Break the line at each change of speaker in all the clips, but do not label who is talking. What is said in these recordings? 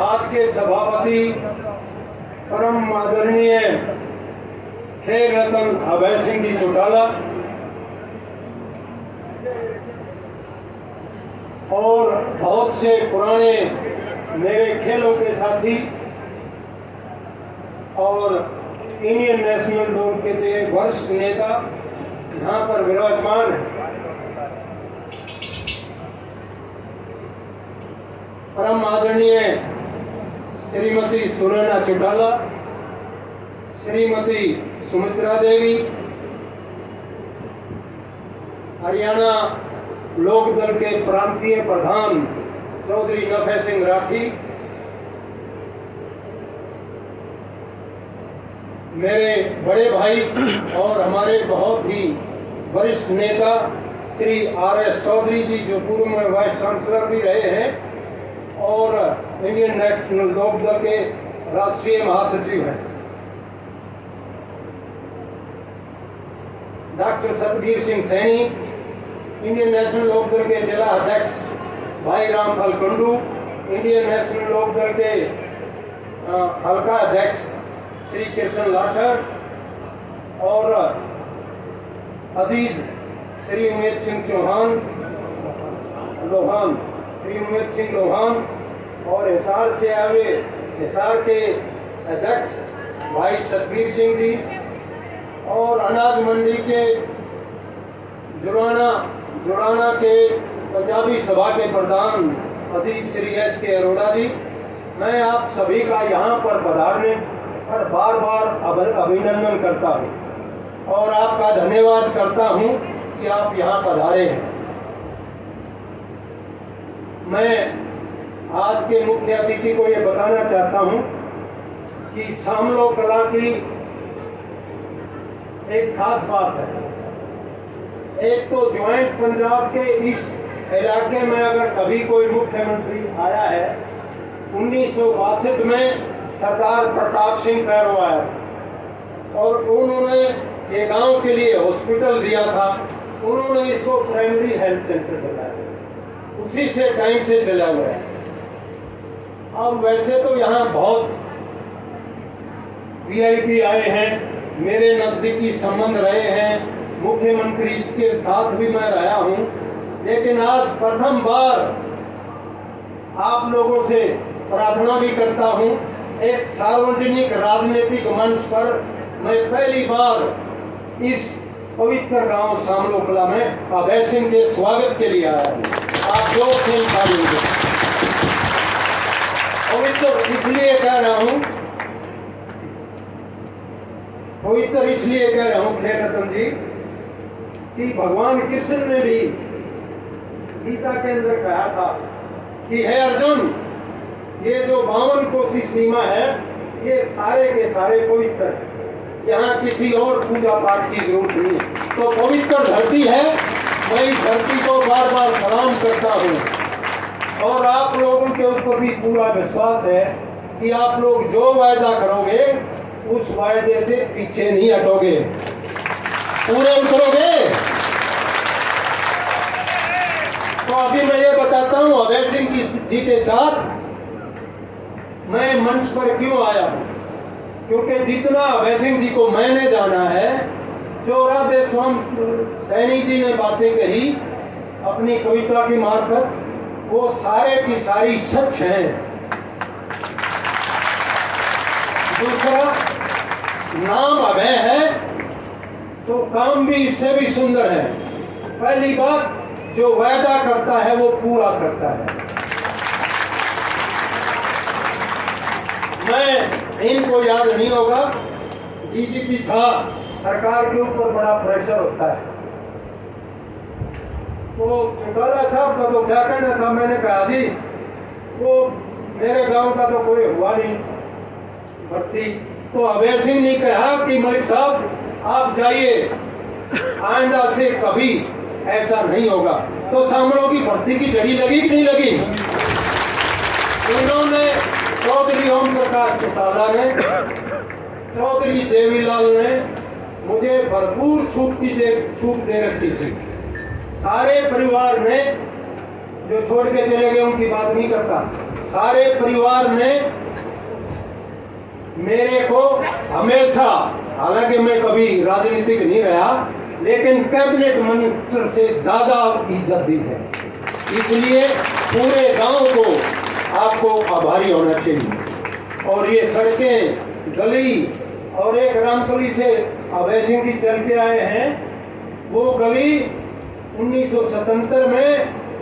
आज के सभापति परम आदरणीय खेल रत्न अभय सिंह जी चौटाला और बहुत से पुराने मेरे खेलों के साथी और इंडियन नेशनल दौड़ के वरिष्ठ नेता यहाँ पर विराजमान है। परम आदरणीय श्रीमती सुनैना चौटाला, श्रीमती सुमित्रा देवी, हरियाणा लोक दल के प्रांतीय प्रधान चौधरी नफे सिंह राठी, मेरे बड़े भाई और हमारे बहुत ही वरिष्ठ नेता श्री आर.एस. चौधरी जी, जो पूर्व में वाइस चांसलर भी रहे हैं और इंडियन नेशनल लोक दल के राष्ट्रीय महासचिव हैं। Doctor Satbir Singh Saini, Indian national लोक दल के जिला अध्यक्ष भाई रामफल कुंडू, इंडियन नेशनल लोक दल के हल्का अध्यक्ष श्री कृष्ण लाठर और अजीज श्री उमेद सिंह लोहान और हिसार से आए हिसार के अध्यक्ष भाई सतबीर सिंह जी और अनाज मंडी के जुड़ाना के पंजाबी सभा के प्रधान अजीज श्री S.K. अरोड़ा जी, मैं आप सभी का यहाँ पर पधारने पर बार बार अभिनंदन करता हूँ और आपका धन्यवाद करता हूँ कि आप यहाँ पधारे हैं। मैं आज के मुख्य अतिथि को ये बताना चाहता हूँ कि सामलो कला की एक खास बात है। एक तो ज्वाइंट पंजाब के इस इलाके में अगर कभी कोई मुख्यमंत्री आया है, 1962 में सरदार प्रताप सिंह पैरो आया और उन्होंने ये गांव के लिए हॉस्पिटल दिया था। उन्होंने इसको प्राइमरी हेल्थ सेंटर बनाया, उसी से टाइम से चला हुआ है। अब वैसे तो यहाँ बहुत वीआईपी आए हैं, मेरे नजदीकी संबंध रहे हैं, मुख्यमंत्री के साथ भी मैं रहा हूँ, लेकिन आज प्रथम बार आप लोगों से प्रार्थना भी करता हूँ, एक सार्वजनिक राजनीतिक मंच पर मैं पहली बार इस पवित्र गांव सामलो कला में अभय सिंह के स्वागत के लिए आया हूँ। आप लोग पवित्र इसलिए कह रहा हूँ खेल रत्न जी कि भगवान कृष्ण ने भी गीता के अंदर कहा था कि हे अर्जुन, ये जो 52 कोसी सीमा है ये सारे के सारे पवित्र है, यहाँ किसी और पूजा पाठ की जरूरत नहीं है। तो पवित्र धरती है, मैं इस धरती को बार बार सलाम करता हूँ और आप लोगों के ऊपर भी पूरा विश्वास है कि आप लोग जो वायदा करोगे उस वायदे से पीछे नहीं हटोगे, पूरे उतरोगे। तो अभी मैं ये बताता हूँ अभय सिंह जी के साथ मैं मंच पर क्यों आया हूँ, क्योंकि जितना अभय सिंह जी को मैंने जाना है, जो राधे स्वामी सैनी जी ने बातें कही अपनी कविता की मार्फत, वो सारे की सारी सच हैं। दूसरा, नाम अभय है तो काम भी इससे भी सुंदर है। पहली बात, जो वायदा करता है वो पूरा करता है। मैं इनको याद नहीं होगा, डीजीपी था, सरकार के ऊपर बड़ा प्रेशर होता है, तो चौटाला साहब का तो क्या कहना था, मैंने कहा जी वो मेरे गांव का तो कोई हुआ नहीं भर्ती, तो अभय सिंह ने कहा कि मलिक साहब आप जाइए, आइंदा से कभी ऐसा नहीं होगा। तो सामरों की भर्ती की जड़ी लगी कि नहीं लगी? इन्होंने चौधरी ओम प्रकाश चौटाला ने, चौधरी देवीलाल ने मुझे भरपूर छूट दे रखी थी। सारे परिवार ने जो छोड़ के चले गए उनकी बात नहीं करता, सारे परिवार ने मेरे को हमेशा, हालांकि मैं कभी राजनीतिक नहीं रहा, लेकिन कैबिनेट मंत्री से ज्यादा इज्जत दी है। इसलिए पूरे गांव को आपको आभारी होना चाहिए। और ये सड़कें, गली, और एक रामकली से अभय सिंह की चल के आए हैं, वो गली 1977 में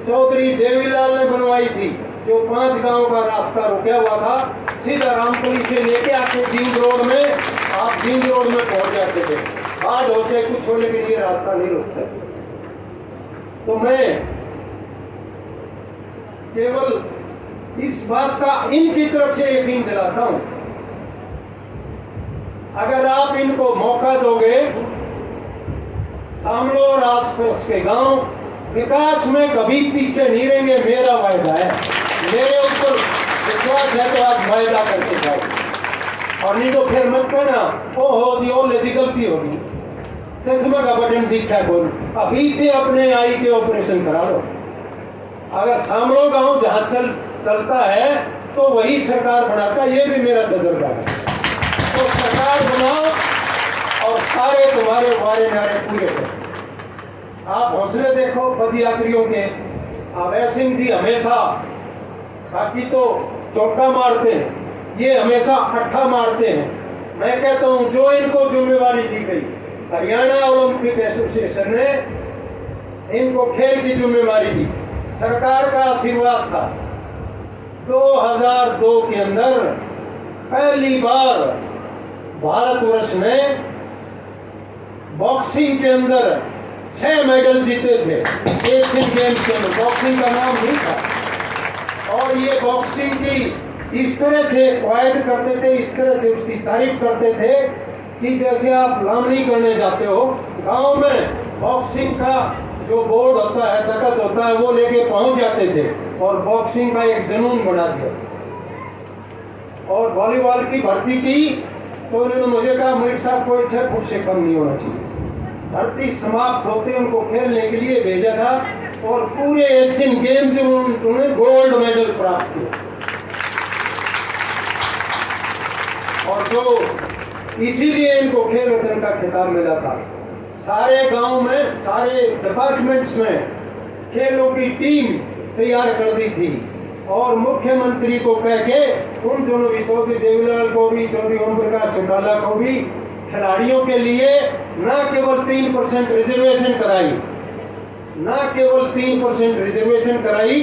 चौधरी देवीलाल ने बनवाई थी, जो 5 गांव का रास्ता रुका हुआ था। सीधा रामकली से लेके आके जिंग रोड में, आप जिंग रोड में पहुंच जाते थे। बाढ़ हो चाहे कुछ हो, लेकिन ये रास्ता नहीं रुकता। तो मैं केवल इस बात का इनकी तरफ से यकीन दिलाता हूं, अगर आप इनको मौका दोगे, सामलो और आसपास के गांव विकास में कभी पीछे नहीं रहेंगे, मेरा वायदा है। मेरे ऊपर विश्वास है तो आप वायदा करके जाओ, और नहीं तो फिर मत कहना ओहो जी गलती होगी, चश्मा का बटन दिखा बोल, अभी से अपने आई के ऑपरेशन करा लो। अगर सामलो गांव जहां चलता है तो वही सरकार बनाता है, ये भी मेरा तजुर्बा है। तो सरकार बनाओ और सारे तुम्हारे वारे नारे पूरे करो। आप हौसले देखो पदयात्रियों के। अभय सिंह जी हमेशा, बाकी तो चौका मारते हैं, ये हमेशा अट्ठा मारते हैं। मैं कहता हूं जो इनको जिम्मेवारी दी गई, हरियाणा ओलंपिक एसोसिएशन ने इनको खेल की जिम्मेवारी दी, सरकार का आशीर्वाद था। 2002 के अंदर पहली बार भारतवर्ष ने बॉक्सिंग के अंदर 6 मेडल जीते थे। एशियन गेम्स के अंदर बॉक्सिंग का नाम नहीं था, और ये बॉक्सिंग की इस तरह से क्वायद करते थे, इस तरह से उसकी तारीफ करते थे कि जैसे आप लामनी करने जाते हो, गांव में बॉक्सिंग का जो बोर्ड होता है, तख्त होता है, वो लेके पहुंच जाते थे और बॉक्सिंग का एक जुनून बना दिया। और वॉलीबॉल की भर्ती की तो उन्होंने मुझे कहा मलिक साहब कोई 6 फुट से कम नहीं होना चाहिए। भर्ती समाप्त होते उनको खेलने के लिए भेजा था, और पूरे एशियन गेम्स में उन्होंने गोल्ड मेडल प्राप्त किया। और जो इसीलिए इनको खेल रत्न का खिताब मिला था। सारे गांव में, सारे डिपार्टमेंट्स में खेलों की टीम तैयार कर दी थी, और मुख्यमंत्री को कह के उन दोनों भी, चौधरी देवीलाल को भी, चौधरी ओम प्रकाश चौटाला को भी, खिलाड़ियों के लिए न केवल 3% रिजर्वेशन कराई, न केवल 3% रिजर्वेशन कराई,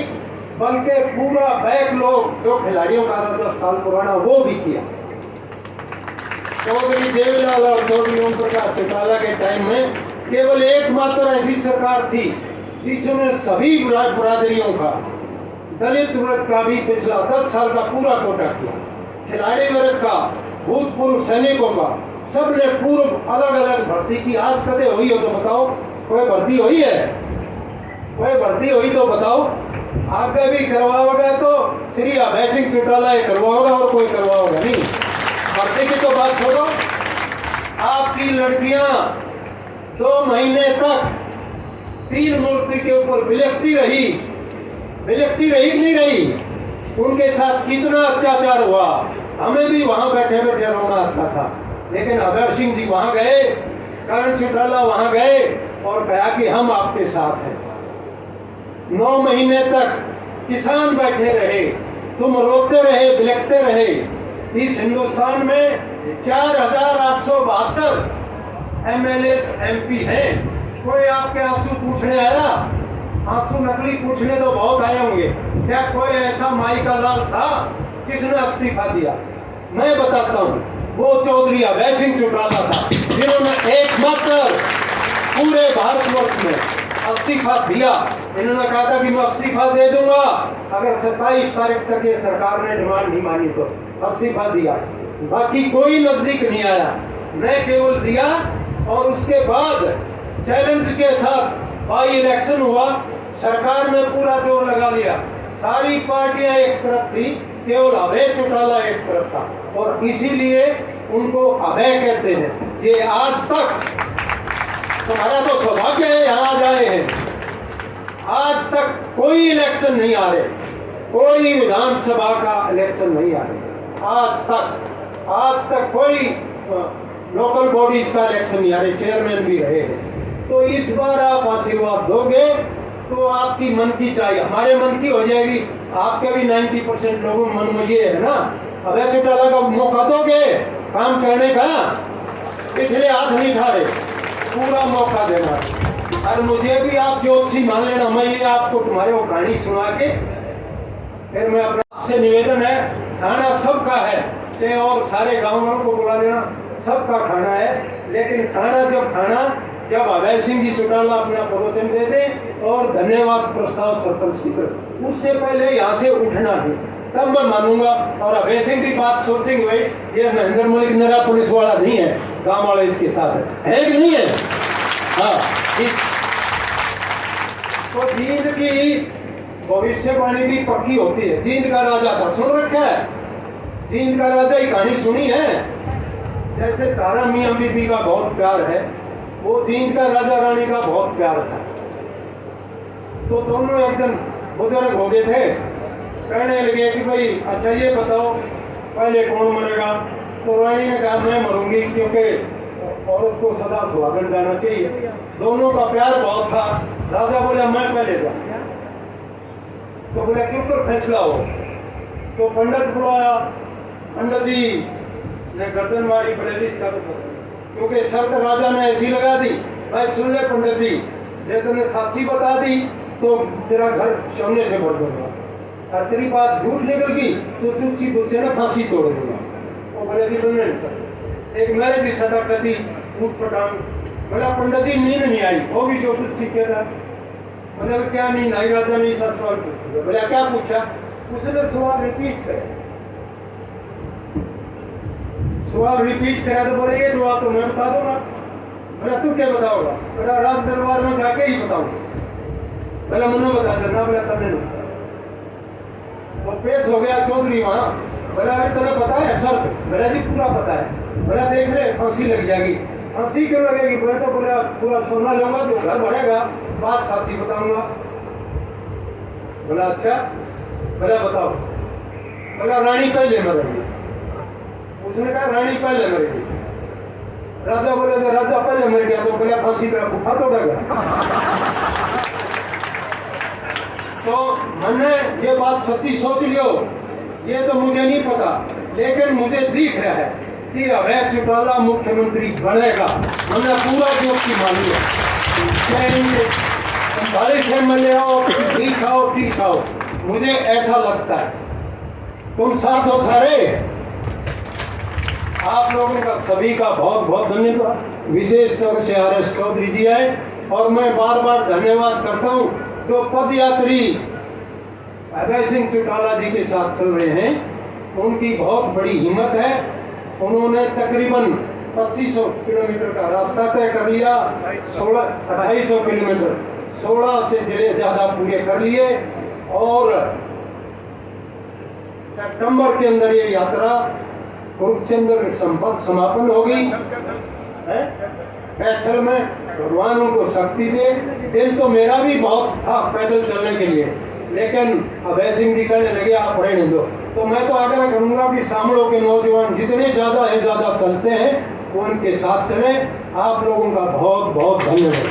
बल्कि पूरा बैकलॉग जो खिलाड़ियों का 10 साल पुराना वो भी किया। चौधरी देवीलाल और चौधरी ओम प्रकाश चौटाला के टाइम में केवल एकमात्र ऐसी सरकार थी जिसने सभी बिरादरियों का, दलित वर्ग का भी पिछला 10 साल का पूरा कोटा किया, खिलाड़ी वर्ग का, भूतपूर्व सैनिकों का, सबने पूर्व अलग अलग भर्ती की। आज कदे हुई हो तो बताओ, कोई भर्ती हुई है? कोई भर्ती हुई तो बताओ। आगे भी करवाओगे तो श्री अभय सिंह चौटाला करवाओगा, और कोई करवाओगा नहीं। भर्ती की तो बात छोड़ो, आपकी लड़कियां 2 महीने तक 3 मूर्ति के ऊपर बिलखती रही कि नहीं रही? उनके साथ कितना अत्याचार हुआ, हमें भी वहां बैठे बैठे रोना आता था। लेकिन अभय सिंह जी वहां गए, करण चौटाला वहां गए और कहा कि हम आपके साथ हैं। 9 महीने तक किसान बैठे रहे, तुम रोते रहे, बिलखते रहे। इस हिंदुस्तान में 4872 MLA MP हैं। कोई आपके आंसू पूछने आया? आंसू नकली पूछने तो बहुत आए होंगे। क्या कोई ऐसा माई का लाल था किसने इस्तीफा दिया? मैं बताता हूँ, वो चौधरी अभय सिंह चौटाला था, जिन्होंने एकमात्र पूरे भारतवर्ष में इस्तीफा दिया। इन्होंने कहा था कि मैं इस्तीफा दे दूंगा अगर 27 तारीख तक ये सरकार ने डिमांड नहीं मानी तो। इस्तीफा दिया, बाकी कोई नजदीक नहीं आया। मैं केवल दिया, और उसके बाद चैलेंज के साथ बाई इलेक्शन हुआ, सरकार ने पूरा जोर लगा लिया। सारी पार्टियां एक तरफ थी, केवल अभय चौटाला एक तरफ था, और इसीलिए उनको अभय कहते हैं। ये आज तक, तुम्हारा तो सौभाग्य है यहाँ जाए हैं, आज तक कोई इलेक्शन नहीं आ रहे, कोई विधानसभा का इलेक्शन नहीं आया आज तक कोई लोकल बॉडीज का इलेक्शन नहीं आ रहे, चेयरमैन भी रहे हैं। तो इस बार आप आशीर्वाद दोगे तो आपकी मन की चाहिए हमारे मन की हो जाएगी, आपके भी 90% लोगों मन में ये है ना, अभय चौटाला का मौका दोगे काम करने का, इसलिए हाथ नहीं उठा रहे, पूरा मौका देना। और मुझे भी आप ज्योतिषी मान लेना, मैं ये आपको तुम्हारे वो कहानी सुना के फिर मैं अपना आपसे निवेदन है, खाना सबका है और सारे गाँव वालों को बुला लेना, सबका खाना है, लेकिन खाना जब अभय सिंह जी चौटाला अपना प्रवचन दे दे और धन्यवाद प्रस्ताव सरपंच की तरफ, उससे पहले यहाँ से उठना है, तब मैं मानूंगा। और अभय सिंह की बात सोचेंगे भाई ये महेंद्र मलिक नरा पुलिस वाला नहीं है, गांव वाले इसके साथ है कि नहीं है? हाँ, तो जींद की भविष्यवाणी भी पक्की होती है। जींद का राजा था, सुन रखा है? जींद का राजा की कहानी सुनी है? जैसे तारा मियां बीबी का बहुत प्यार है, वो जींद का राजा रानी का बहुत प्यार था। तो दोनों एक दिन बुजुर्ग हो गए थे, कहने लगे कि भाई अच्छा ये बताओ पहले कौन मरेगा? तो रानी ने कहा मैं मरूंगी, क्योंकि औरत को सदा सुहागन जाना चाहिए। दोनों का प्यार बहुत था। राजा बोला मैं पहले जाऊंगा। तो बोला क्यों कर फैसला हो? तो पंडित बुलाया, पंडित जी ने गर्दन मारी, बड़े क्योंकि शर्त राजा ने ऐसी लगा दी, भाई सुन ले पंडित जी, जब तुमने साक्षी बता दी तो तेरा घर सोने से भर दूंगा, और तेरी बात झूठ निकल गई तो चुपची तुझसे ना फांसी तोड़ दूंगा। तो बड़े जी बोलने एक मेरे भी सदाकती उठ पटांग। बोला पंडित जी नींद नहीं आई, वो भी जो कुछ सीखे था। मतलब क्या नींद आई? राजा ने ऐसा सवाल पूछा। बोला क्या पूछा? उसने सवाल रिपीट किया। सवाल रिपीट करा तो बोले ये जवाब तो मैं बता दूंगा। बोला तू क्या बताओगा? बोला राज दरबार में जाके ही बताऊंगा। बोला मुझे बता देना। बोला तब नहीं बता। वो पेश हो गया चौधरी वहां। बोला तुम्हें पता है सर? बोला जी पूरा पता है। बोला देख ले फांसी लग जाएगी। फांसी क्यों लगेगी? बोला तो बोला पूरा सोना लूंगा, जो घर बढ़ेगा बात साक्षी बताऊंगा। बोला अच्छा। बोला बताओ। बोला रानी पहले मरेगी। उसने कहा रानी पहले मरेगी। राजा बोले तो राजा पहले मर गया। तो बोला फांसी का गुफा तोड़ेगा। तो मैंने ये बात सच्ची सोच लियो, ये तो मुझे नहीं पता, लेकिन मुझे दिख रहा है कि अभय चौटाला मुख्यमंत्री बनेगा। मैंने पूरा जोश की मानी है, 40 MLA आओ, 20 आओ, 30 आओ, मुझे ऐसा लगता है। तुम साथ हो सारे, आप लोगों का सभी का बहुत बहुत धन्यवाद, विशेष तौर से RS चौधरी जी आए, और मैं बार बार धन्यवाद करता हूँ जो पदयात्री अभय सिंह चौटाला जी के साथ चल रहे हैं। उनकी बहुत बड़ी हिम्मत है। उन्होंने तकरीबन 2500 किलोमीटर का रास्ता तय कर लिया, 250 किलोमीटर 16 से ज्यादा पूरे कर लिए, और सितंबर के अंदर ये यात्रा कुरुक्षेत्र संपर्क समापन होगी। कैथल में भगवान उनको शक्ति दे। दिल तो मेरा भी बहुत था पैदल चलने के लिए, लेकिन अभय सिंह जी कहने लगे आप रहने दो। तो मैं तो आग्रह करूंगा कि शामलों के नौजवान जितने ज्यादा है ज्यादा चलते हैं वो उनके साथ चले। आप लोगों का बहुत बहुत धन्यवाद।